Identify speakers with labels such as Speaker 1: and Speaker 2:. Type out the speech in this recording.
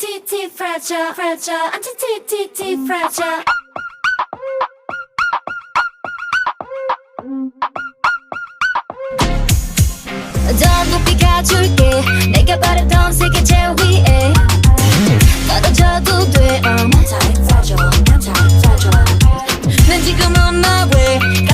Speaker 1: Antifragile, fragile, antifragile. 더 높이 가줄게 내가 바라던 세계 제일 위에 떨어져도 돼 Antifragile, antifragile. 난 지금 on my way